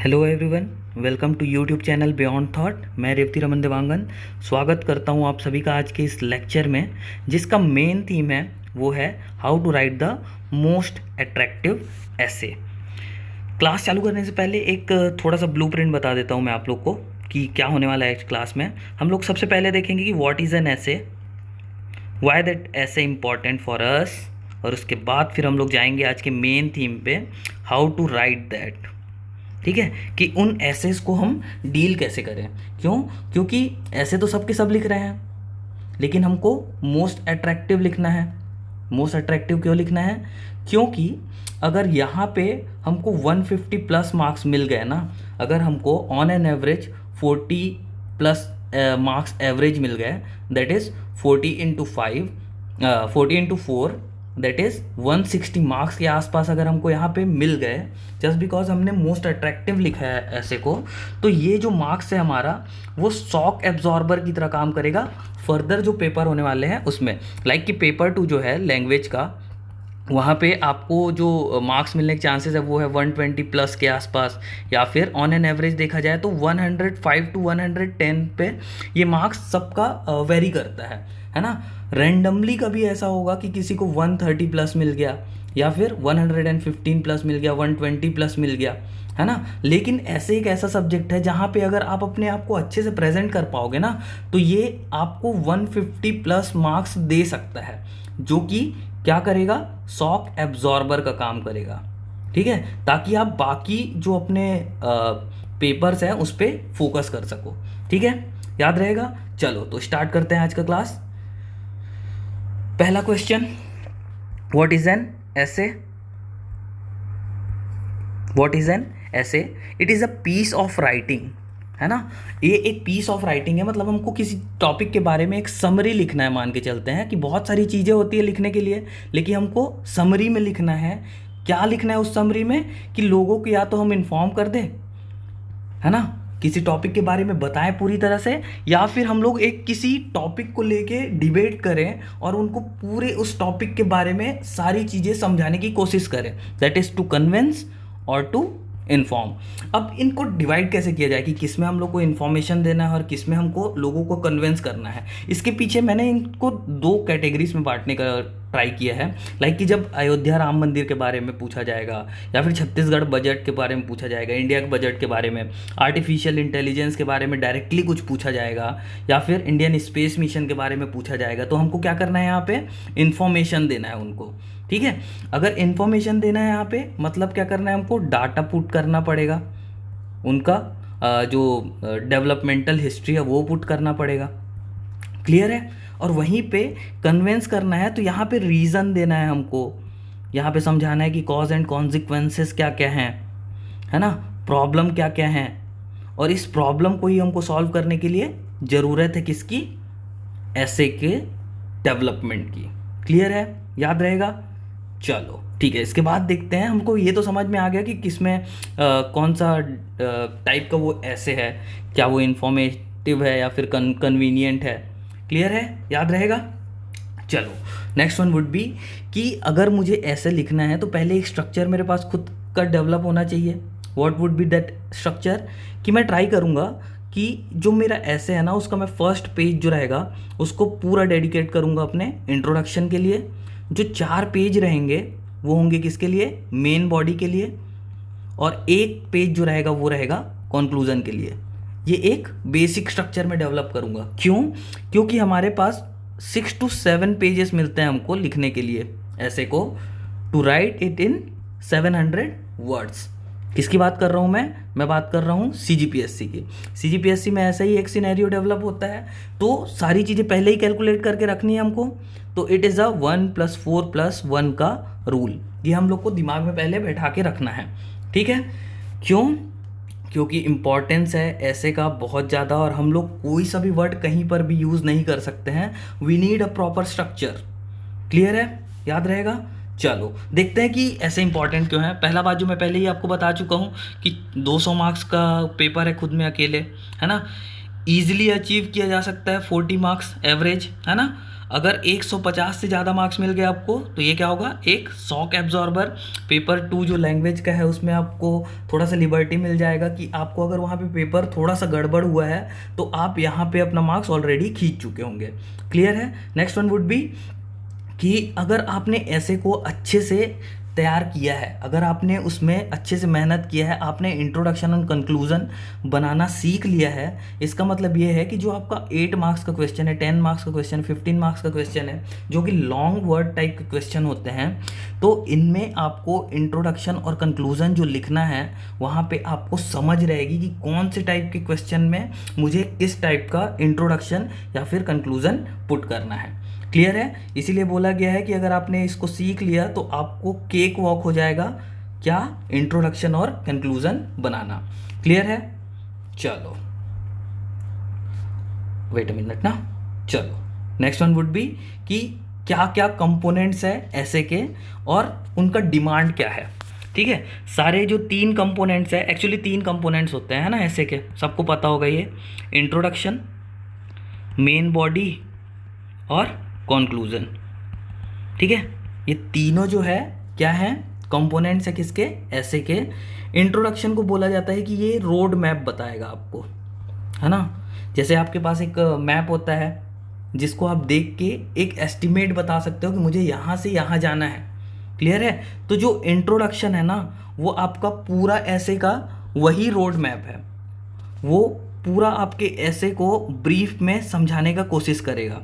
Hello everyone, welcome to YouTube channel beyond thought. मैं रेवती रमन देवांगन स्वागत करता हूं आप सभी का आज के इस लेक्चर में, जिसका मेन थीम है वो है how to write the most attractive essay. Class चालू करने से पहले एक थोड़ा सा ब्लूप्रिंट बता देता हूं मैं आप लोग को कि क्या होने वाला है इस क्लास में। हम लोग सबसे पहले देखेंगे कि व्हाट इज़ एन ऐसे, व्हाई दैट ऐसे इम्पॉर्टेंट फॉर अस, और उसके बाद फिर हम लोग जाएंगे आज के मेन थीम पे, हाउ टू राइट दैट। ठीक है, कि उन एसेस को हम डील कैसे करें। क्यों? क्योंकि ऐसे तो सबके सब लिख रहे हैं, लेकिन हमको मोस्ट अट्रैक्टिव लिखना है। मोस्ट अट्रैक्टिव क्यों लिखना है? क्योंकि अगर यहाँ पे हमको 150 प्लस मार्क्स मिल गए ना, अगर हमको on an average 40 plus marks average मिल गए, that is 40 into 4, that is 160 marks के आसपास अगर हमको यहाँ पे मिल गए, जस्ट बिकॉज हमने मोस्ट अट्रैक्टिव लिखा है ऐसे को, तो ये जो मार्क्स है हमारा वो शॉक एब्जॉर्बर की तरह काम करेगा फर्दर जो पेपर होने वाले हैं उसमें। लाइक कि पेपर 2 जो है लैंग्वेज का, वहाँ पे आपको जो मार्क्स मिलने के चांसेस है वो है 120 प्लस के आसपास, या फिर ऑन एन एवरेज देखा जाए तो 105 टू 110 पे ये मार्क्स सबका वेरी करता है ना। रैंडमली कभी ऐसा होगा कि किसी को 130 प्लस मिल गया, या फिर 115 प्लस मिल गया, 120 प्लस मिल गया, है ना। लेकिन ऐसे एक ऐसा सब्जेक्ट है जहाँ पे अगर आप अपने आप को अच्छे से प्रेजेंट कर पाओगे ना, तो ये आपको 150 प्लस मार्क्स दे सकता है, जो कि क्या करेगा? शॉक एब्जॉर्बर का काम करेगा। ठीक है, ताकि आप बाकी जो अपने पेपर्स हैं उस पर फोकस कर सको। ठीक है, याद रहेगा। चलो तो स्टार्ट करते हैं आज का क्लास। पहला question, what is an essay? What is an essay? It is a piece of writing, है ना। ये एक पीस ऑफ राइटिंग है, मतलब हमको किसी टॉपिक के बारे में एक समरी लिखना है। मान के चलते हैं कि बहुत सारी चीज़ें होती है लिखने के लिए, लेकिन हमको समरी में लिखना है। क्या लिखना है उस समरी में? कि लोगों को या तो हम इन्फॉर्म कर दें, है ना, किसी टॉपिक के बारे में बताएं पूरी तरह से, या फिर हम लोग एक किसी टॉपिक को लेके डिबेट करें और उनको पूरे उस टॉपिक के बारे में सारी चीज़ें समझाने की कोशिश करें। दैट इज़ टू कन्विंस और टू इन्फॉर्म। अब इनको डिवाइड कैसे किया जाए कि किस में हम लोग को इन्फॉर्मेशन देना है और किस में हमको लोगों को कन्विंस करना है। इसके पीछे मैंने इनको 2 कैटेगरीज में बांटने का ट्राई किया है। लाइक कि जब अयोध्या राम मंदिर के बारे में पूछा जाएगा, या फिर छत्तीसगढ़ बजट के बारे में पूछा जाएगा, इंडिया के बजट के बारे में, आर्टिफिशियल इंटेलिजेंस के बारे में डायरेक्टली कुछ पूछा जाएगा, या फिर इंडियन स्पेस मिशन के बारे में पूछा जाएगा, तो हमको क्या करना है? यहाँ पे इन्फॉर्मेशन देना है उनको। ठीक है, अगर इन्फॉर्मेशन देना है यहाँ पे, मतलब क्या करना है? हमको डाटा पुट करना पड़ेगा, उनका जो डेवलपमेंटल हिस्ट्री है वो पुट करना पड़ेगा। क्लियर है? और वहीं पे कन्विंस करना है, तो यहाँ पे रीज़न देना है हमको, यहाँ पे समझाना है कि कॉज एंड कॉन्सिक्वेंसेस क्या क्या हैं, है ना, प्रॉब्लम क्या क्या हैं, और इस प्रॉब्लम को ही हमको सॉल्व करने के लिए ज़रूरत है किसकी? ऐसे के डेवलपमेंट की। क्लियर है? याद रहेगा। चलो ठीक है, इसके बाद देखते हैं। हमको ये तो समझ में आ गया कि किसमें कौन सा टाइप का वो ऐसे है, क्या वो इंफॉर्मेटिव है या फिर कन्वीनियंट है। क्लियर है? याद रहेगा। चलो नेक्स्ट वन वुड बी कि अगर मुझे ऐसे लिखना है तो पहले एक स्ट्रक्चर मेरे पास खुद का डेवलप होना चाहिए। What would be that structure? कि मैं ट्राई करूँगा कि जो मेरा ऐसे है ना, उसका मैं फर्स्ट पेज जो रहेगा उसको पूरा डेडिकेट करूँगा अपने इंट्रोडक्शन के लिए। जो 4 पेज रहेंगे वो होंगे किसके लिए? मेन बॉडी के लिए। और एक पेज जो रहेगा वो रहेगा कंक्लूजन के लिए। ये एक बेसिक स्ट्रक्चर में डेवलप करूँगा। क्यों? क्योंकि हमारे पास 6 to 7 पेजेस मिलते हैं हमको लिखने के लिए ऐसे को, to write it in 700 words. किसकी बात कर रहा हूँ मैं बात कर रहा हूँ CGPSC की। CGPSC में ऐसा ही एक सिनेरियो डेवलप होता है, तो सारी चीज़ें पहले ही कैलकुलेट करके रखनी है हमको। तो इट इज़ अ 1+4+1 का रूल, ये हम लोग को दिमाग में पहले बैठा के रखना है। ठीक है? क्यों? क्योंकि इम्पॉर्टेंस है ऐसे का बहुत ज़्यादा, और हम लोग कोई सा भी वर्ड कहीं पर भी यूज़ नहीं कर सकते हैं। We need a proper structure. Clear है? याद रहेगा। चलो देखते हैं कि ऐसे इंपॉर्टेंट क्यों है। पहला बात जो मैं पहले ही आपको बता चुका हूँ कि 200 मार्क्स का पेपर है खुद में अकेले, है ना। ईजिली अचीव किया जा सकता है 40 मार्क्स एवरेज, है ना। अगर 150 से ज़्यादा मार्क्स मिल गए आपको तो ये क्या होगा, एक शॉक एब्जॉर्बर। पेपर 2 जो लैंग्वेज का है उसमें आपको थोड़ा सा लिबर्टी मिल जाएगा कि आपको अगर वहाँ पे पेपर थोड़ा सा गड़बड़ हुआ है तो आप यहाँ पे अपना मार्क्स ऑलरेडी खींच चुके होंगे। क्लियर है। नेक्स्ट वन वुड बी कि अगर आपने ऐसे को अच्छे से तैयार किया है, अगर आपने उसमें अच्छे से मेहनत किया है, आपने इंट्रोडक्शन और कंक्लूजन बनाना सीख लिया है, इसका मतलब ये है कि जो आपका 8 मार्क्स का क्वेश्चन है, 10 मार्क्स का क्वेश्चन, 15 मार्क्स का क्वेश्चन है, जो कि लॉन्ग वर्ड टाइप के क्वेश्चन होते हैं, तो इनमें आपको इंट्रोडक्शन और कंक्लूजन जो लिखना है वहाँ पे आपको समझ रहेगी कि कौन से टाइप के क्वेश्चन में मुझे किस टाइप का इंट्रोडक्शन या फिर कंक्लूजन पुट करना है। क्लियर है। इसीलिए बोला गया है कि अगर आपने इसको सीख लिया तो आपको केक वॉक हो जाएगा क्या, इंट्रोडक्शन और कंक्लूजन बनाना। क्लियर है। चलो वेट अ मिनट ना। चलो नेक्स्ट वन वुड बी कि क्या क्या कंपोनेंट्स है ऐसे के और उनका डिमांड क्या है। ठीक है। सारे जो 3 कंपोनेंट्स है, एक्चुअली 3 कंपोनेंट्स होते हैं ना ऐसे के, सबको पता होगा ये, इंट्रोडक्शन, मेन बॉडी और कंक्लूजन। ठीक है। ये तीनों जो है क्या है, कंपोनेंट्स है किसके, ऐसे के। इंट्रोडक्शन को बोला जाता है कि ये रोड मैप बताएगा आपको, है ना। जैसे आपके पास एक मैप होता है जिसको आप देख के एक एस्टिमेट बता सकते हो कि मुझे यहाँ से यहाँ जाना है। क्लियर है। तो जो इंट्रोडक्शन है ना वो आपका पूरा ऐसे का वही रोड मैप है, वो पूरा आपके ऐसे को ब्रीफ में समझाने का कोशिश करेगा।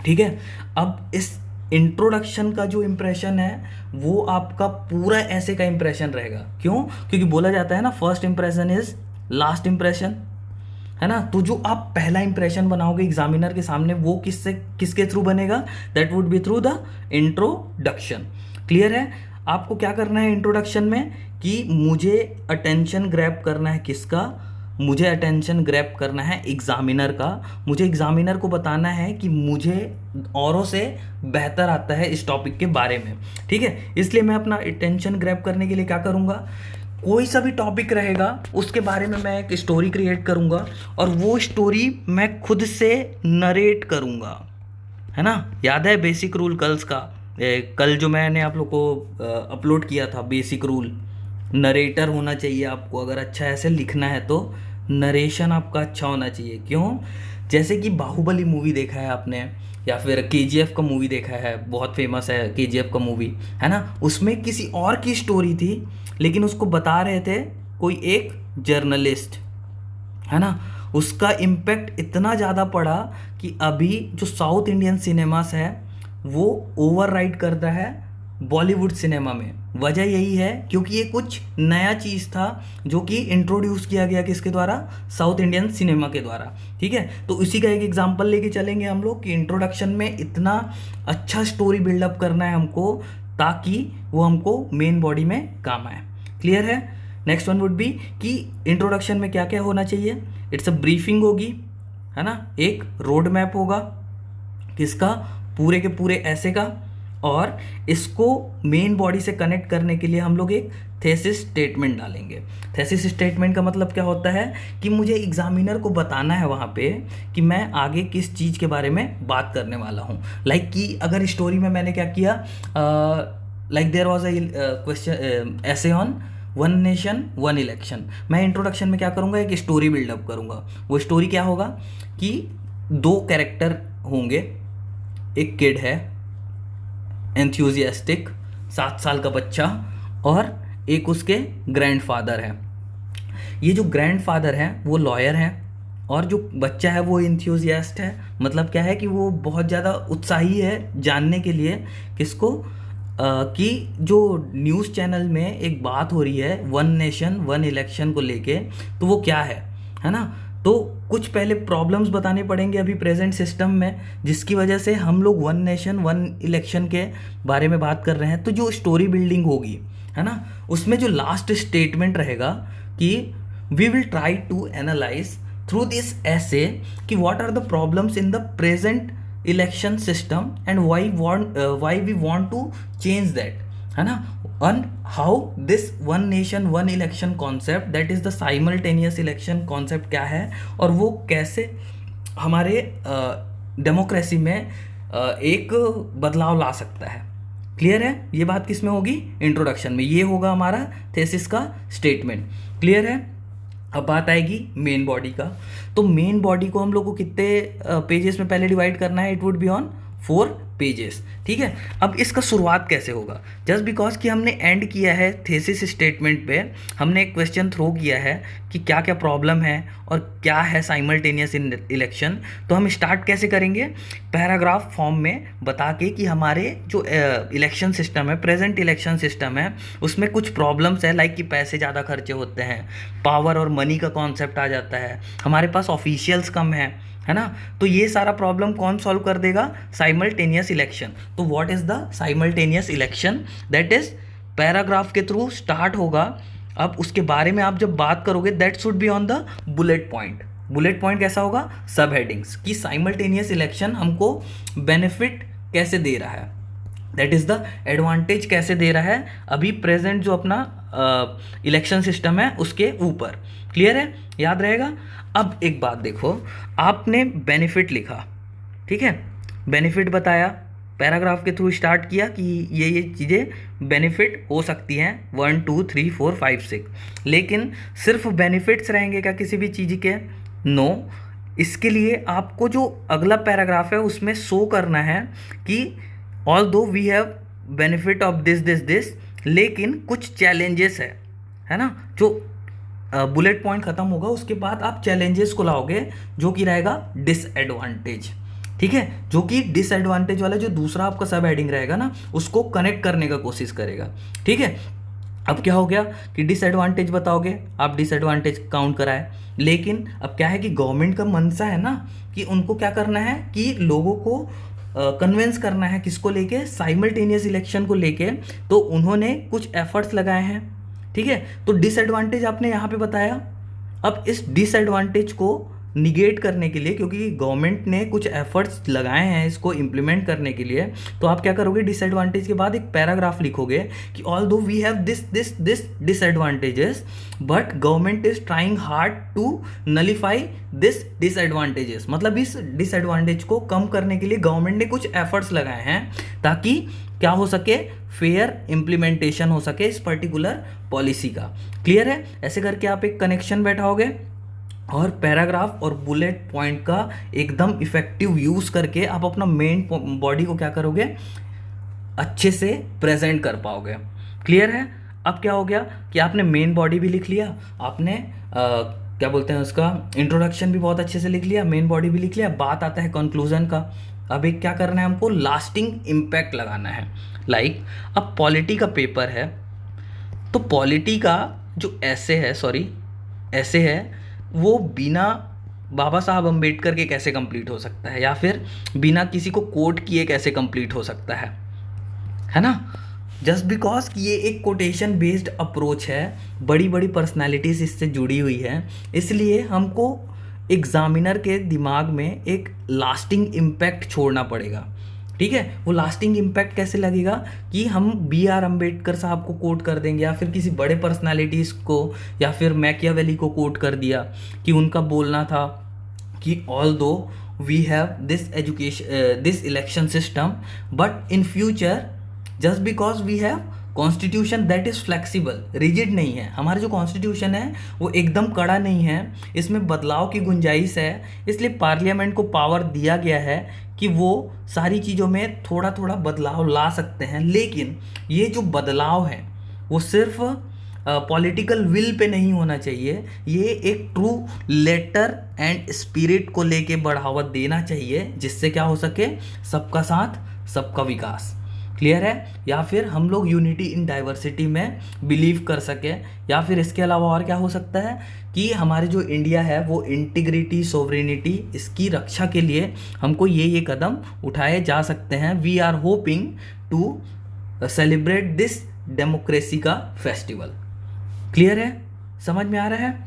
ठीक है। अब इस इंट्रोडक्शन का जो इम्प्रेशन है वो आपका पूरा ऐसे का इम्प्रेशन रहेगा। क्यों? क्योंकि बोला जाता है ना first impression is last impression, है ना। तो जो आप पहला इंप्रेशन बनाओगे एग्जामिनर के सामने वो किसके थ्रू बनेगा, that would B through the introduction. Clear है। आपको क्या करना है इंट्रोडक्शन में कि मुझे अटेंशन ग्रैब करना है किसका, मुझे अटेंशन ग्रैब करना है एग्जामिनर का। मुझे एग्जामिनर को बताना है कि मुझे औरों से बेहतर आता है इस टॉपिक के बारे में। ठीक है। इसलिए मैं अपना अटेंशन ग्रैब करने के लिए क्या करूँगा, कोई सा भी टॉपिक रहेगा उसके बारे में मैं एक स्टोरी क्रिएट करूँगा और वो स्टोरी मैं खुद से नरेट करूँगा, है ना। याद है बेसिक रूल कल्स का, कल जो मैंने आप लोग को अपलोड किया था, बेसिक रूल, नरेटर होना चाहिए आपको। अगर अच्छा ऐसे लिखना है तो नरेशन आपका अच्छा होना चाहिए। क्यों? जैसे कि बाहुबली मूवी देखा है आपने या फिर KGF का मूवी देखा है, बहुत फेमस है KGF का मूवी, है ना। उसमें किसी और की स्टोरी थी लेकिन उसको बता रहे थे कोई एक जर्नलिस्ट, है ना। उसका इम्पैक्ट इतना ज़्यादा पड़ा कि अभी जो साउथ इंडियन सिनेमास है वो ओवरराइड करता है बॉलीवुड सिनेमा में। वजह यही है क्योंकि ये कुछ नया चीज़ था जो कि इंट्रोड्यूस किया गया किसके द्वारा, साउथ इंडियन सिनेमा के द्वारा। ठीक है। तो इसी का एक एग्जांपल लेके चलेंगे हम लोग कि इंट्रोडक्शन में इतना अच्छा स्टोरी बिल्डअप करना है हमको ताकि वो हमको मेन बॉडी में काम आए। क्लियर है। नेक्स्ट वन वुड बी कि इंट्रोडक्शन में क्या क्या होना चाहिए। इट्स अ ब्रीफिंग होगी, है ना। एक रोड मैप होगा किसका, पूरे के पूरे ऐसे का, और इसको मेन बॉडी से कनेक्ट करने के लिए हम लोग एक थेसिस स्टेटमेंट डालेंगे। थेसिस स्टेटमेंट का मतलब क्या होता है कि मुझे एग्जामिनर को बताना है वहाँ पे कि मैं आगे किस चीज़ के बारे में बात करने वाला हूँ। लाइक कि अगर स्टोरी में मैंने क्या किया, like there was a question ऐसे on one nation one election, मैं इंट्रोडक्शन में क्या करूँगा, एक स्टोरी बिल्डअप करूँगा। वो स्टोरी क्या होगा कि 2 कैरेक्टर होंगे, एक किड है एंथुजियास्टिक 7 साल का बच्चा और एक उसके ग्रैंडफादर है। ये जो ग्रैंडफादर है वो लॉयर है और जो बच्चा है वो एंथुजियास्ट है। मतलब क्या है कि वो बहुत ज़्यादा उत्साही है जानने के लिए किसको, कि जो न्यूज़ चैनल में एक बात हो रही है वन नेशन वन इलेक्शन को लेके, तो वो क्या है ना। तो कुछ पहले प्रॉब्लम्स बताने पड़ेंगे अभी प्रेजेंट सिस्टम में जिसकी वजह से हम लोग वन नेशन वन इलेक्शन के बारे में बात कर रहे हैं। तो जो स्टोरी बिल्डिंग होगी, है ना, उसमें जो लास्ट स्टेटमेंट रहेगा कि we will try to analyse through this essay कि what are the problems in the present election system and why we want to change that, है ना। on how this one nation one election concept that is the simultaneous election concept क्या है और वो कैसे हमारे democracy में एक बदलाव ला सकता है। क्लियर है? ये बात किस में होगी? इंट्रोडक्शन में। ये होगा हमारा थेसिस का स्टेटमेंट। क्लियर है? अब बात आएगी मेन बॉडी का। तो मेन बॉडी को हम लोग को कितने पेजेस में पहले डिवाइड करना है? It would be on 4 pages. ठीक है। अब इसका शुरुआत कैसे होगा? जस्ट बिकॉज कि हमने एंड किया है थेसिस स्टेटमेंट पे, हमने एक क्वेश्चन थ्रो किया है कि क्या क्या प्रॉब्लम है और क्या है साइमल्टेनियस इलेक्शन, तो हम स्टार्ट कैसे करेंगे? पैराग्राफ फॉर्म में बता के कि हमारे जो इलेक्शन सिस्टम है, प्रेजेंट इलेक्शन सिस्टम है, उसमें कुछ प्रॉब्लम्स है, लाइक कि पैसे ज़्यादा खर्चे होते हैं, पावर और मनी का कॉन्सेप्ट आ जाता है, हमारे पास ऑफिशियल्स कम है ना। तो ये सारा प्रॉब्लम कौन सॉल्व कर देगा? Simultaneous election. तो what is the simultaneous election? That is paragraph के थ्रू स्टार्ट होगा। अब उसके बारे में आप जब बात करोगे, that should be on the bullet point. Bullet point कैसा होगा? सब हेडिंग्स, कि साइमल्टेनियस इलेक्शन हमको बेनिफिट कैसे दे रहा है, दैट इज द एडवांटेज कैसे दे रहा है अभी प्रेजेंट जो अपना इलेक्शन सिस्टम है उसके ऊपर। क्लियर है? याद रहेगा? अब एक बात देखो, आपने बेनिफिट लिखा, ठीक है, बेनिफिट बताया, पैराग्राफ के थ्रू स्टार्ट किया कि ये चीज़ें बेनिफिट हो सकती हैं 1 2 3 4 5 6, लेकिन सिर्फ बेनिफिट्स रहेंगे क्या किसी भी चीज़ के? नो। इसके लिए आपको जो अगला पैराग्राफ है उसमें शो करना है कि although we have benefit of this this this, लेकिन कुछ चैलेंजेस है ना। जो बुलेट पॉइंट खत्म होगा उसके बाद आप चैलेंजेस को लाओगे, जो कि रहेगा डिसएडवांटेज। ठीक है, जो कि डिसएडवांटेज वाला जो दूसरा आपका सब हेडिंग रहेगा ना, उसको कनेक्ट करने का कोशिश करेगा। ठीक है। अब क्या हो गया कि डिसएडवांटेज बताओगे, आप डिसएडवांटेज काउंट कराए, लेकिन अब क्या है कि गवर्नमेंट का मनसा है ना कि उनको क्या करना है कि लोगों को कन्विंस करना है, किसको लेके? साइमल्टेनियस इलेक्शन को लेके। तो उन्होंने कुछ एफर्ट्स लगाए हैं। ठीक है, तो डिसएडवांटेज आपने यहाँ पे बताया। अब इस डिसएडवांटेज को निगेट करने के लिए, क्योंकि गवर्नमेंट ने कुछ एफर्ट्स लगाए हैं इसको इम्प्लीमेंट करने के लिए, तो आप क्या करोगे? डिसएडवांटेज के बाद एक पैराग्राफ लिखोगे कि although we have this this this disadvantages, but government is trying hard to nullify this disadvantages. मतलब इस डिसएडवांटेज को कम करने के लिए गवर्नमेंट ने कुछ एफर्ट्स लगाए हैं ताकि क्या हो सके? फेयर इम्प्लीमेंटेशन हो सके इस पर्टिकुलर पॉलिसी का। क्लियर है? ऐसे करके आप एक कनेक्शन बैठाओगे और पैराग्राफ और बुलेट पॉइंट का एकदम इफेक्टिव यूज़ करके आप अपना मेन बॉडी को क्या करोगे? अच्छे से प्रेजेंट कर पाओगे। क्लियर है? अब क्या हो गया कि आपने मेन बॉडी भी लिख लिया, आपने क्या बोलते हैं उसका इंट्रोडक्शन भी बहुत अच्छे से लिख लिया, मेन बॉडी भी लिख लिया, बात आता है कंक्लूजन का। अब एक क्या करना है हमको? लास्टिंग इम्पैक्ट लगाना है। लाइक अब पॉलिटी का पेपर है, तो पॉलिटी का जो ऐसे है वो बिना बाबा साहब अम्बेडकर के कैसे कंप्लीट हो सकता है, या फिर बिना किसी को कोट किए कैसे कंप्लीट हो सकता है ना। जस्ट बिकॉज कि ये एक कोटेशन बेस्ड अप्रोच है, बड़ी बड़ी पर्सनालिटीज इससे जुड़ी हुई है, इसलिए हमको एग्जामिनर के दिमाग में एक लास्टिंग इम्पैक्ट छोड़ना पड़ेगा। ठीक है, वो लास्टिंग इम्पैक्ट कैसे लगेगा कि हम BR अम्बेडकर साहब को कोट कर देंगे, या फिर किसी बड़े पर्सनालिटीज़ को, या फिर मैकियावेली को कोट कर दिया कि उनका बोलना था कि although we have this election system, but in future just because we have constitution that is flexible, rigid नहीं है। हमारा जो कॉन्स्टिट्यूशन है वो एकदम कड़ा नहीं है, इसमें बदलाव की गुंजाइश है, इसलिए पार्लियामेंट को पावर दिया गया है कि वो सारी चीज़ों में थोड़ा थोड़ा बदलाव ला सकते हैं। लेकिन ये जो बदलाव है वो सिर्फ पॉलिटिकल विल पे नहीं होना चाहिए, ये एक ट्रू लेटर एंड स्पिरिट को लेके बढ़ावा देना चाहिए, जिससे क्या हो सके? सबका साथ सबका विकास। क्लियर है? या फिर हम लोग यूनिटी इन डाइवर्सिटी में बिलीव कर सके, या फिर इसके अलावा और क्या हो सकता है कि हमारे जो इंडिया है वो इंटीग्रिटी, सोवरेनिटी, इसकी रक्षा के लिए हमको ये कदम उठाए जा सकते हैं। We are hoping to celebrate this democracy का फेस्टिवल। क्लियर है? समझ में आ रहा है?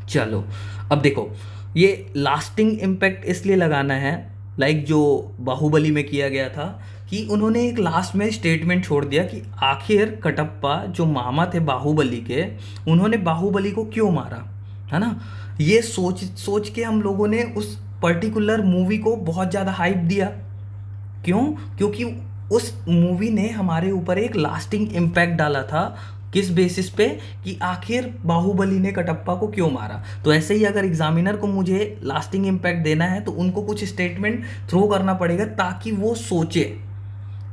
चलो अब देखो, ये लास्टिंग इम्पैक्ट इसलिए लगाना है, लाइक जो बाहुबली में किया गया था कि उन्होंने एक लास्ट में स्टेटमेंट छोड़ दिया कि आखिर कटप्पा जो मामा थे बाहुबली के, उन्होंने बाहुबली को क्यों मारा, है ना। ये सोच के हम लोगों ने उस पर्टिकुलर मूवी को बहुत ज़्यादा हाइप दिया, क्यों? क्योंकि उस मूवी ने हमारे ऊपर एक लास्टिंग इम्पैक्ट डाला था। किस बेसिस पे? कि आखिर बाहुबली ने कटप्पा को क्यों मारा। तो ऐसे ही अगर एग्जामिनर को मुझे लास्टिंग इम्पैक्ट देना है तो उनको कुछ स्टेटमेंट थ्रो करना पड़ेगा ताकि वो सोचे।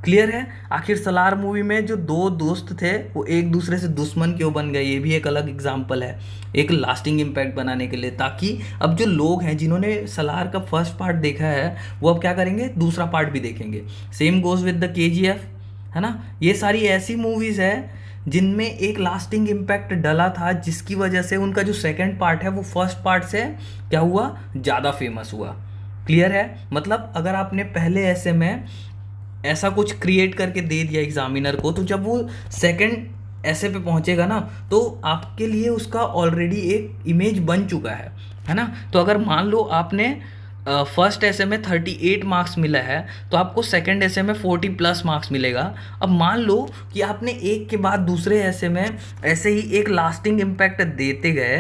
क्लियर है? आखिर सलार मूवी में जो दो दोस्त थे वो एक दूसरे से दुश्मन क्यों बन गए, ये भी एक अलग एग्जाम्पल है एक लास्टिंग इम्पैक्ट बनाने के लिए, ताकि अब जो लोग हैं जिन्होंने सलार का फर्स्ट पार्ट देखा है वो अब क्या करेंगे, दूसरा पार्ट भी देखेंगे। Same goes with the KGF, है ना। ये सारी ऐसी मूवीज़ है जिनमें एक लास्टिंग इम्पैक्ट डला था, जिसकी वजह से उनका जो सेकंड पार्ट है वो फर्स्ट पार्ट से क्या हुआ, ज़्यादा फेमस हुआ। क्लियर है? मतलब अगर आपने पहले ऐसे में ऐसा कुछ क्रिएट करके दे दिया एग्जामिनर को, तो जब वो सेकंड ऐसे पे पहुंचेगा ना तो आपके लिए उसका ऑलरेडी एक इमेज बन चुका है ना। तो अगर मान लो आपने फर्स्ट ऐसे में 38 मार्क्स मिला है तो आपको सेकंड ऐसे में 40+ मार्क्स मिलेगा। अब मान लो कि आपने एक के बाद दूसरे ऐसे में ऐसे ही एक लास्टिंग इम्पैक्ट देते गए,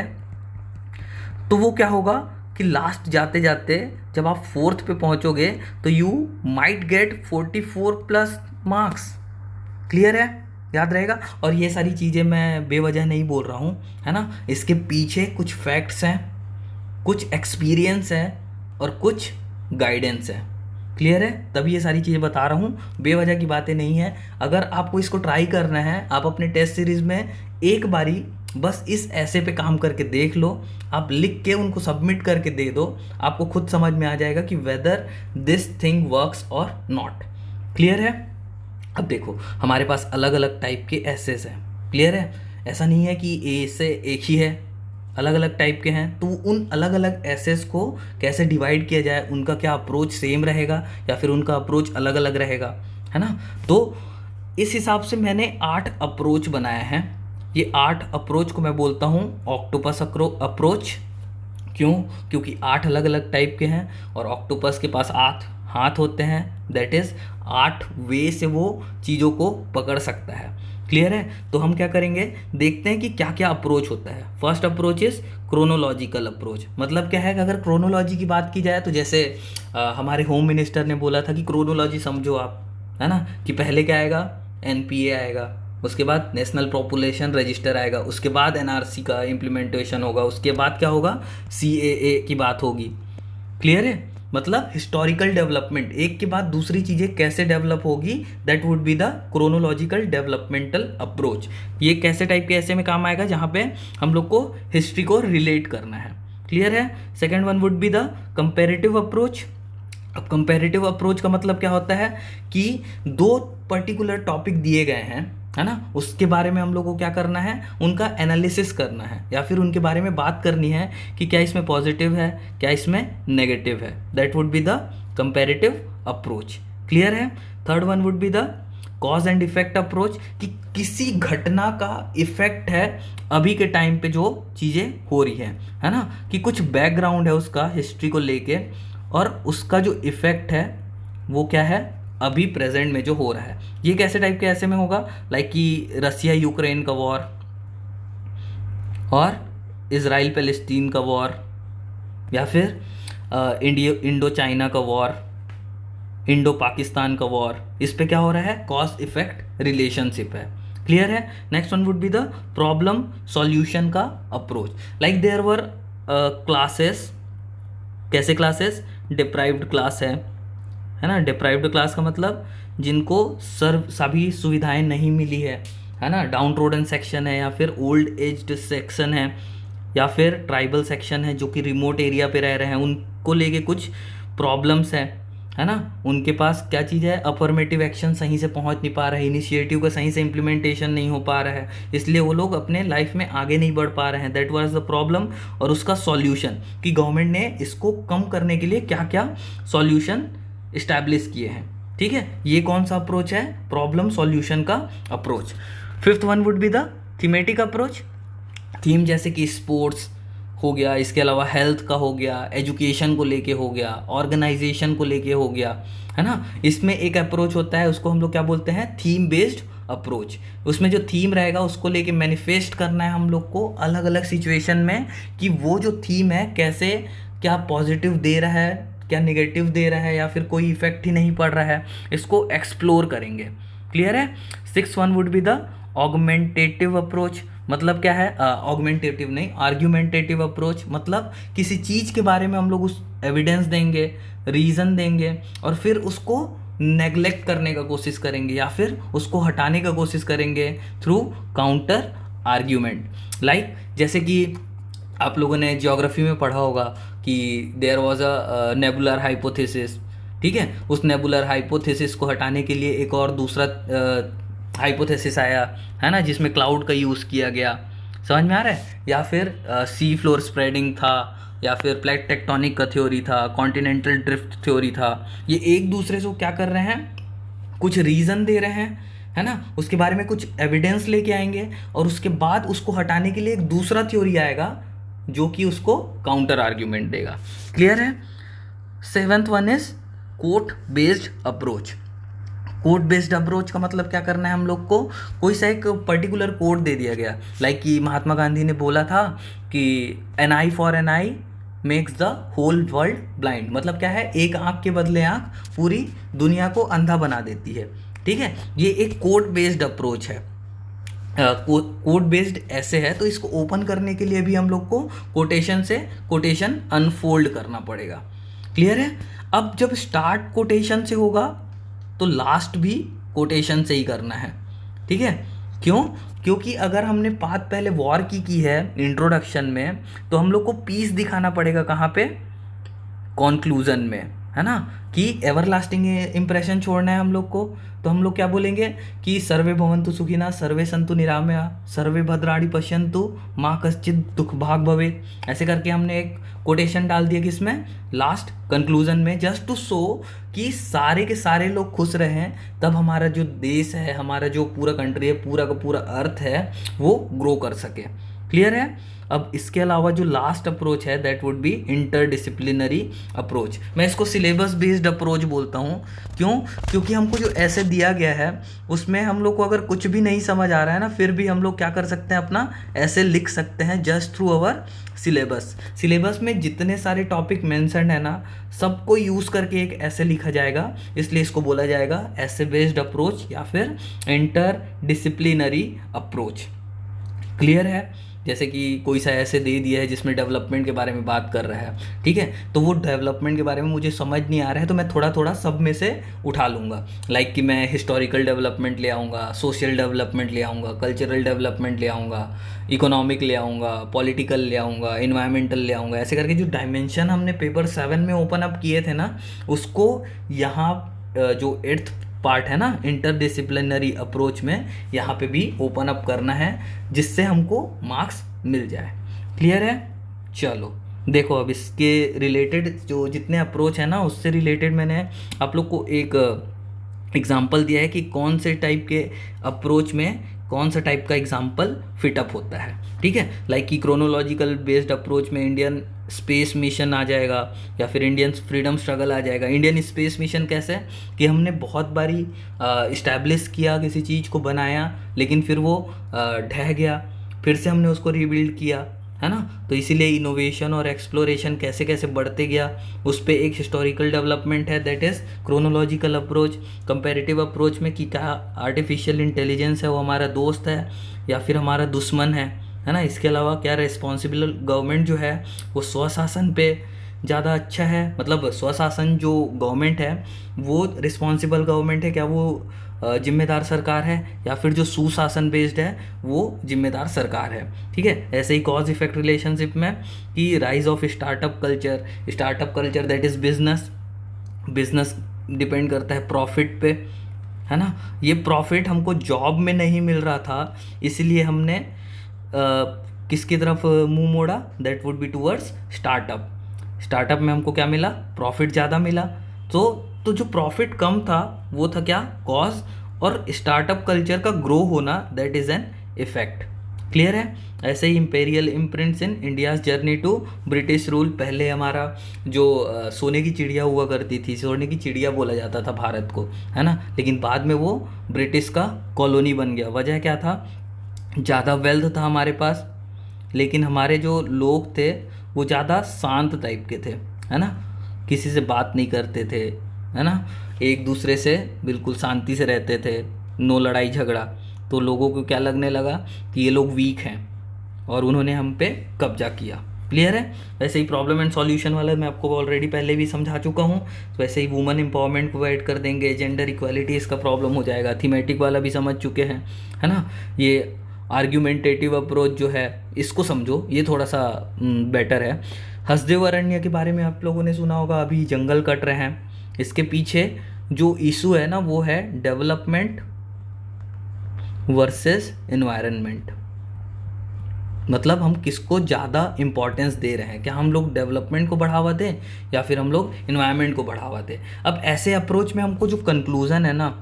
तो वो क्या होगा कि लास्ट जाते जाते जब आप फोर्थ पे पहुंचोगे तो you might get 44+ marks. Clear है? याद रहेगा। और ये सारी चीज़ें मैं बेवजह नहीं बोल रहा हूँ, है ना। इसके पीछे कुछ फैक्ट्स हैं, कुछ एक्सपीरियंस है और कुछ गाइडेंस है। क्लियर है? तभी ये सारी चीज़ें बता रहा हूँ, बेवजह की बातें नहीं है। अगर आपको इसको ट्राई करना है, आप अपने टेस्ट सीरीज़ में एक बारी बस इस ऐसे पे काम करके देख लो, आप लिख के उनको सबमिट करके दे दो, आपको खुद समझ में आ जाएगा कि वेदर दिस थिंग वर्क्स और नॉट। क्लियर है? अब देखो हमारे पास अलग अलग टाइप के एसेस हैं। क्लियर है? ऐसा नहीं है कि ए से एक ही है, अलग अलग टाइप के हैं। तो उन अलग अलग एसेस को कैसे डिवाइड किया जाए, उनका क्या अप्रोच सेम रहेगा या फिर उनका अप्रोच अलग अलग रहेगा, है ना। तो इस हिसाब से मैंने 8 अप्रोच बनाए हैं। ये 8 अप्रोच को मैं बोलता हूँ ऑक्टोपस अप्रोच। क्यों? क्योंकि 8 अलग अलग टाइप के हैं और ऑक्टोपस के पास 8 हाथ होते हैं, दैट इज़ 8 वे से वो चीज़ों को पकड़ सकता है। क्लियर है? तो हम क्या करेंगे, देखते हैं कि क्या क्या अप्रोच होता है। First approach is chronological approach. मतलब क्या है कि अगर क्रोनोलॉजी की बात की जाए तो जैसे हमारे होम मिनिस्टर ने बोला था कि क्रोनोलॉजी समझो आप, है ना, कि पहले क्या आएगा, NPA आएगा, उसके बाद नेशनल पॉपुलेशन रजिस्टर आएगा, उसके बाद NRC का इम्प्लीमेंटेशन होगा, उसके बाद क्या होगा, CAA की बात होगी। क्लियर है? मतलब हिस्टोरिकल डेवलपमेंट, एक के बाद दूसरी चीज़ें कैसे डेवलप होगी, that would be the chronological developmental approach. ये कैसे टाइप के ऐसे में काम आएगा जहाँ पे हम लोग को हिस्ट्री को रिलेट करना है। क्लियर है? Second one would be the comparative approach. अब कंपेरेटिव अप्रोच का मतलब क्या होता है कि 2 पर्टिकुलर टॉपिक दिए गए हैं, है ना, उसके बारे में हम लोग को क्या करना है, उनका एनालिसिस करना है या फिर उनके बारे में बात करनी है कि क्या इसमें पॉजिटिव है, क्या इसमें नेगेटिव है। That would be the comparative approach. Clear है? Third one would be the cause and effect approach, कि किसी घटना का इफेक्ट है अभी के टाइम पे जो चीज़ें हो रही है ना, कि कुछ बैकग्राउंड है उसका हिस्ट्री को लेके और उसका जो इफेक्ट है वो क्या है अभी प्रेजेंट में जो हो रहा है। ये कैसे टाइप के ऐसे में होगा, लाइक कि रसिया यूक्रेन का वॉर और इजराइल पैलेस्टीन का वॉर, या फिर इंडो चाइना का वॉर, इंडो पाकिस्तान का वॉर। इस पे क्या हो रहा है, कॉज इफेक्ट रिलेशनशिप है। क्लियर है? Next one would be the problem solution का approach. Like there were classes, कैसे क्लासेस, डिप्राइव्ड क्लास है ना। डिप्राइव्ड क्लास का मतलब जिनको सभी सुविधाएं नहीं मिली है ना, डाउन ट्रोडन सेक्शन है या फिर ओल्ड एज्ड सेक्शन है या फिर ट्राइबल सेक्शन है जो कि रिमोट एरिया पे रह रहे हैं, उनको लेके कुछ प्रॉब्लम्स है ना। उनके पास क्या चीज़ है, अफर्मेटिव एक्शन सही से पहुंच नहीं पा रहा है, इनिशिएटिव का सही से इम्प्लीमेंटेशन नहीं हो पा रहा है, इसलिए वो लोग अपने लाइफ में आगे नहीं बढ़ पा रहे हैं। That was the problem. और उसका सॉल्यूशन कि गवर्नमेंट ने इसको कम करने के लिए क्या क्या सॉल्यूशन इस्टेब्लिश किए हैं। ठीक है, ये कौन सा अप्रोच है, प्रॉब्लम सॉल्यूशन का approach. Fifth one would be the thematic approach. Theme जैसे कि स्पोर्ट्स हो गया, इसके अलावा हेल्थ का हो गया, एजुकेशन को लेके हो गया, ऑर्गेनाइजेशन को लेके हो गया, है ना। इसमें एक अप्रोच होता है, उसको हम लोग क्या बोलते हैं, थीम बेस्ड अप्रोच। उसमें जो थीम रहेगा उसको लेके मैनिफेस्ट करना है हम लोग को अलग अलग सिचुएशन में कि वो जो थीम है कैसे क्या पॉजिटिव दे रहा है, क्या निगेटिव दे रहा है या फिर कोई इफेक्ट ही नहीं पड़ रहा है, इसको एक्सप्लोर करेंगे। क्लियर है। 6th one would be the augmentative approach. मतलब क्या है, ऑगमेंटेटिव नहीं, आर्ग्यूमेंटेटिव अप्रोच। मतलब किसी चीज़ के बारे में हम लोग उस एविडेंस देंगे, रीज़न देंगे, और फिर उसको नेग्लेक्ट करने का कोशिश करेंगे या फिर उसको हटाने का कोशिश करेंगे थ्रू काउंटर आर्ग्यूमेंट। लाइक जैसे कि आप लोगों ने ज्योग्राफी में पढ़ा होगा कि there was a nebular hypothesis. ठीक है, उस नेबुलर हाइपोथेसिस को हटाने के लिए एक और दूसरा हाइपोथेसिस आया, है ना, जिसमें क्लाउड का यूज़ किया गया। समझ में आ रहा है। या फिर सी फ्लोर स्प्रेडिंग था, या फिर प्लेट टेक्टोनिक का थ्योरी था, कॉन्टिनेंटल ड्रिफ्ट थ्योरी था। ये एक दूसरे से क्या कर रहे हैं, कुछ रीज़न दे रहे हैं, है ना, उसके बारे में कुछ एविडेंस लेके आएंगे, और उसके बाद उसको हटाने के लिए एक दूसरा थ्योरी आएगा जो कि उसको काउंटर आर्ग्यूमेंट देगा। क्लियर है। 7th one is quote based approach. Quote based approach का मतलब क्या करना है हम लोग को, कोई सा एक पर्टिकुलर कोट दे दिया गया, लाइक कि महात्मा गांधी ने बोला था कि an eye for an eye makes the whole world blind. मतलब क्या है, एक आंख के बदले आंख पूरी दुनिया को अंधा बना देती है। ठीक है, ये एक कोट बेस्ड अप्रोच है। कोट बेस्ड ऐसे है, तो इसको ओपन करने के लिए भी हम लोग को कोटेशन से कोटेशन अनफोल्ड करना पड़ेगा। क्लियर है। अब जब स्टार्ट कोटेशन से होगा तो लास्ट भी कोटेशन से ही करना है। ठीक है, क्यों? क्योंकि अगर हमने बात पहले वॉर की है इंट्रोडक्शन में, तो हम लोग को पीस दिखाना पड़ेगा कहाँ पे, कॉन्क्लूजन में, है ना, कि एवरलास्टिंग इंप्रेशन छोड़ना है हम लोग को। तो हम लोग क्या बोलेंगे कि सर्वे भवन्तु सुखिनः, सर्वे सन्तु निरामया, सर्वे भद्राणि पश्यन्तु, माँ कश्चित् दुख भाग भवेत्। ऐसे करके हमने एक कोटेशन डाल दिया किसमें, लास्ट कंक्लूजन में, जस्ट टू शो कि सारे के सारे लोग खुश रहें, तब हमारा जो देश है, हमारा जो पूरा कंट्री है, पूरा का पूरा अर्थ है, वो ग्रो कर सके। क्लियर है। अब इसके अलावा जो लास्ट अप्रोच है that would B interdisciplinary approach. मैं इसको सिलेबस बेस्ड अप्रोच बोलता हूँ। क्यों? क्योंकि हमको जो ऐसे दिया गया है उसमें हम लोग को अगर कुछ भी नहीं समझ आ रहा है ना, फिर भी हम लोग क्या कर सकते हैं, अपना ऐसे लिख सकते हैं just through our syllabus. Syllabus में जितने सारे टॉपिक मेंशन है ना, सबको यूज़ करके एक ऐसे लिखा जाएगा, इसलिए इसको बोला जाएगा ऐसे बेस्ड अप्रोच या फिर इंटर डिसिप्लिनरी अप्रोच। क्लियर है। जैसे कि कोई सा ऐसे दे दिया है जिसमें डेवलपमेंट के बारे में बात कर रहा है, ठीक है, तो वो डेवलपमेंट के बारे में मुझे समझ नहीं आ रहा है, तो मैं थोड़ा थोड़ा सब में से उठा लूँगा। लाइक कि मैं हिस्टोरिकल डेवलपमेंट ले आऊँगा, सोशल डेवलपमेंट ले आऊँगा, कल्चरल डेवलपमेंट ले आऊँगा, इकोनॉमिक ले आऊँगा, पॉलिटिकल ले आऊँगा, इन्वायरमेंटल ले आऊँगा। ऐसे करके जो डायमेंशन हमने पेपर 7 में ओपन अप किए थे ना, उसको यहाँ जो 8th पार्ट है ना इंटरडिसिप्लिनरी अप्रोच में, यहाँ पे भी ओपन अप करना है, जिससे हमको मार्क्स मिल जाए। क्लियर है। चलो देखो, अब इसके रिलेटेड जो जितने अप्रोच है ना, उससे रिलेटेड मैंने आप लोग को एक एग्जाम्पल दिया है कि कौन से टाइप के अप्रोच में कौन सा टाइप का एग्जाम्पल फिटअप होता है। ठीक है, लाइक कि क्रोनोलॉजिकल बेस्ड अप्रोच में इंडियन स्पेस मिशन आ जाएगा, या फिर इंडियन फ्रीडम स्ट्रगल आ जाएगा। इंडियन स्पेस मिशन कैसे, कि हमने बहुत बारी इस्टेब्लिश किया, किसी चीज़ को बनाया, लेकिन फिर वो ढह गया, फिर से हमने उसको रीबिल्ड किया, है ना, तो इसीलिए इनोवेशन और एक्सप्लोरेशन कैसे कैसे बढ़ते गया, उस पर एक हिस्टोरिकल डेवलपमेंट है, that is chronological approach. Comparative approach में कि क्या आर्टिफिशियल इंटेलिजेंस है वो हमारा दोस्त है या फिर हमारा दुश्मन है ना। इसके अलावा क्या रिस्पॉन्सिबल गवर्नमेंट जो है वो स्वशासन पे ज़्यादा अच्छा है, मतलब स्वशासन जो गवर्नमेंट है वो रिस्पॉन्सिबल गवर्नमेंट है, क्या वो जिम्मेदार सरकार है, या फिर जो सुशासन बेस्ड है वो जिम्मेदार सरकार है। ठीक है, ऐसे ही कॉज इफेक्ट रिलेशनशिप में कि rise of startup culture that is business depend करता है प्रॉफिट पे, है ना। ये प्रॉफिट हमको जॉब में नहीं मिल रहा था, इसलिए हमने किसकी तरफ मुंह मोड़ा, that would be towards startup में हमको क्या मिला, प्रॉफिट ज़्यादा मिला। तो जो प्रॉफिट कम था वो था क्या, कॉज, और स्टार्टअप कल्चर का ग्रो होना that is an effect. Clear है। ऐसे ही imperial imprints in India's journey to British rule. पहले हमारा जो सोने की चिड़िया हुआ करती थी, सोने की चिड़िया बोला जाता था भारत को, है ना, लेकिन बाद में वो ब्रिटिश का कॉलोनी बन गया। वजह क्या था, ज़्यादा वेल्थ था हमारे पास, लेकिन हमारे जो लोग थे वो ज़्यादा शांत टाइप के थे, है ना। किसी से बात नहीं करते थे, है ना, एक दूसरे से बिल्कुल शांति से रहते थे, नो लड़ाई झगड़ा। तो लोगों को क्या लगने लगा कि ये लोग वीक हैं और उन्होंने हम पे कब्जा किया। क्लियर है? वैसे ही प्रॉब्लम एंड सॉल्यूशन वाला मैं आपको ऑलरेडी पहले भी समझा चुका हूँ। तो वैसे ही वुमेन एम्पावरमेंट को ऐड कर देंगे, जेंडर इक्वालिटी इसका प्रॉब्लम हो जाएगा, थीमेटिक वाला भी समझ चुके हैं, है ना। ये आर्ग्यूमेंटेटिव अप्रोच जो है इसको समझो, ये थोड़ा सा बेटर है। हसदेव अरण्य के बारे में आप लोगों ने सुना होगा, अभी जंगल कट रहे हैं। इसके पीछे जो इशू है ना वो है डेवलपमेंट वर्सेस एनवायरनमेंट। मतलब हम किसको ज़्यादा इम्पोर्टेंस दे रहे हैं, क्या हम लोग डेवलपमेंट को बढ़ावा दें या फिर हम लोग इन्वायरमेंट को बढ़ावा दें। अब ऐसे अप्रोच में हमको जो कंक्लूज़न है ना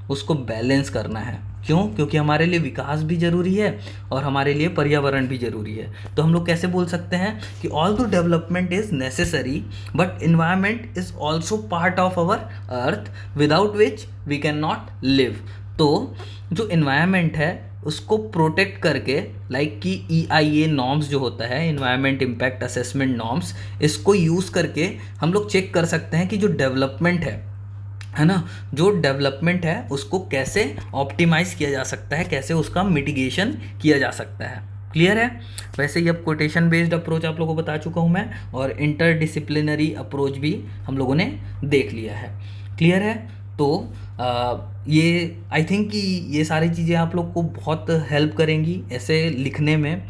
उसको बैलेंस करना है। क्यों? क्योंकि हमारे लिए विकास भी ज़रूरी है और हमारे लिए पर्यावरण भी ज़रूरी है। तो हम लोग कैसे बोल सकते हैं कि although development is necessary but environment is also part of our earth without which we can not live. तो जो इन्वायरमेंट है उसको प्रोटेक्ट करके, लाइक कि EIA नॉर्म्स जो होता है, इन्वायरमेंट इम्पैक्ट असेसमेंट नॉर्म्स, इसको यूज़ करके हम लोग चेक कर सकते हैं कि जो डेवलपमेंट है ना, जो डेवलपमेंट है उसको कैसे ऑप्टिमाइज किया जा सकता है, कैसे उसका मिटिगेशन किया जा सकता है। क्लियर है? वैसे ही अब कोटेशन बेस्ड अप्रोच आप लोगों को बता चुका हूँ मैं, और इंटरडिसिप्लिनरी अप्रोच भी हम लोगों ने देख लिया है। क्लियर है? तो ये आई थिंक कि ये सारी चीज़ें आप लोग को बहुत हेल्प करेंगी ऐसे लिखने में।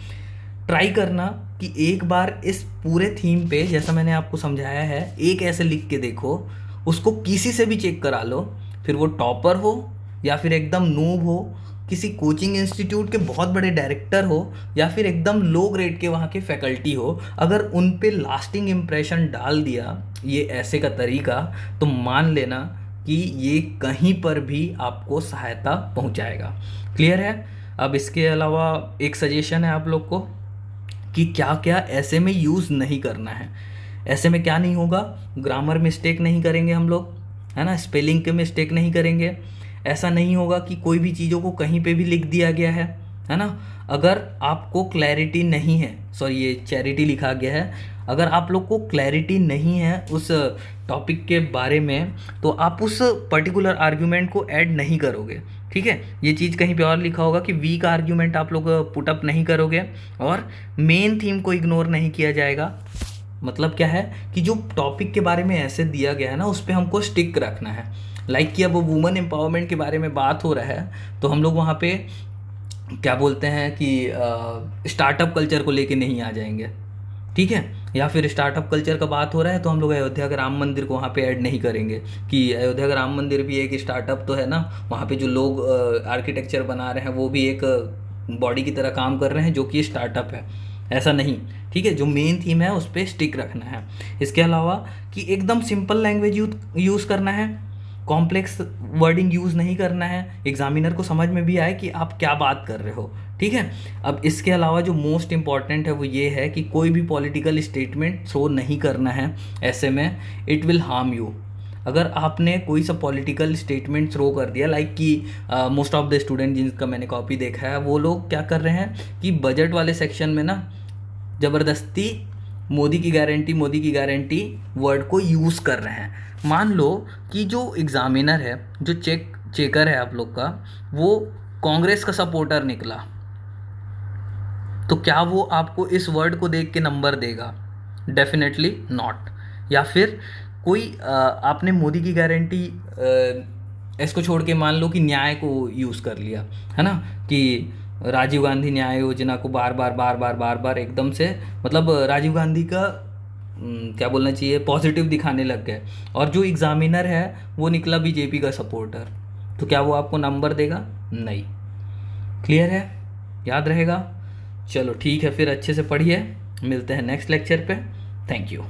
ट्राई करना कि एक बार इस पूरे थीम पे, जैसा मैंने आपको समझाया है, एक ऐसे लिख के देखो, उसको किसी से भी चेक करा लो, फिर वो टॉपर हो या फिर एकदम नूब हो, किसी कोचिंग इंस्टीट्यूट के बहुत बड़े डायरेक्टर हो या फिर एकदम लो ग्रेड के वहाँ के फैकल्टी हो, अगर उन पे लास्टिंग इम्प्रेशन डाल दिया ये ऐसे का तरीका, तो मान लेना कि ये कहीं पर भी आपको सहायता पहुंचाएगा। क्लियर है? अब इसके अलावा एक सजेशन है आप लोग को कि क्या क्या ऐसे में यूज़ नहीं करना है। ऐसे में क्या नहीं होगा, ग्रामर मिस्टेक नहीं करेंगे हम लोग, है ना, स्पेलिंग के मिस्टेक नहीं करेंगे। ऐसा नहीं होगा कि कोई भी चीज़ों को कहीं पे भी लिख दिया गया है ना। अगर आपको क्लैरिटी नहीं है, सॉरी ये चैरिटी लिखा गया है, अगर आप लोग को क्लैरिटी नहीं है उस टॉपिक के बारे में तो आप उस पर्टिकुलर आर्ग्यूमेंट को ऐड नहीं करोगे। ठीक है? ये चीज़ कहीं पे और लिखा होगा कि वीक आर्ग्यूमेंट आप लोग पुटअप नहीं करोगे और मेन थीम को इग्नोर नहीं किया जाएगा। मतलब क्या है कि जो टॉपिक के बारे में ऐसे दिया गया है ना उस पर हमको स्टिक रखना है। लाइक कि अब वुमेन एम्पावरमेंट के बारे में बात हो रहा है तो हम लोग वहाँ पे क्या बोलते हैं कि स्टार्टअप कल्चर को लेके नहीं आ जाएंगे। ठीक है? या फिर स्टार्टअप कल्चर का बात हो रहा है तो हम लोग अयोध्या के राम मंदिर को वहाँ पे ऐड नहीं करेंगे कि अयोध्या का राम मंदिर भी एक स्टार्टअप तो है ना, वहाँ पे जो लोग आर्किटेक्चर बना रहे हैं वो भी एक बॉडी की तरह काम कर रहे हैं जो कि स्टार्टअप है। ऐसा नहीं। ठीक है? जो मेन थीम है उस पर स्टिक रखना है। इसके अलावा कि एकदम सिंपल लैंग्वेज यूज़ करना है, कॉम्प्लेक्स वर्डिंग यूज़ नहीं करना है, एग्जामिनर को समझ में भी आए कि आप क्या बात कर रहे हो। ठीक है? अब इसके अलावा जो मोस्ट इम्पॉर्टेंट है वो ये है कि कोई भी पॉलिटिकल स्टेटमेंट थ्रो नहीं करना है ऐसे में, इट विल हार्म यू। अगर आपने कोई सा पॉलिटिकल स्टेटमेंट थ्रो कर दिया, लाइक कि मोस्ट ऑफ द स्टूडेंट जिनका मैंने कॉपी देखा है वो लोग क्या कर रहे हैं कि बजट वाले सेक्शन में ना ज़बरदस्ती मोदी की गारंटी वर्ड को यूज़ कर रहे हैं। मान लो कि जो एग्ज़ामिनर है, जो चेकर है आप लोग का, वो कांग्रेस का सपोर्टर निकला, तो क्या वो आपको इस वर्ड को देख के नंबर देगा? Definitely not. या फिर कोई आपने मोदी की गारंटी इसको छोड़ के मान लो कि न्याय को यूज़ कर लिया, है ना, कि राजीव गांधी न्याय योजना को बार बार एकदम से, मतलब राजीव गांधी का क्या बोलना चाहिए, पॉजिटिव दिखाने लग गए, और जो एग्ज़ामिनर है वो निकला बीजेपी का सपोर्टर, तो क्या वो आपको नंबर देगा? नहीं। क्लियर है? याद रहेगा? चलो ठीक है, फिर अच्छे से पढ़िए, मिलते हैं नेक्स्ट लेक्चर पे। Thank you.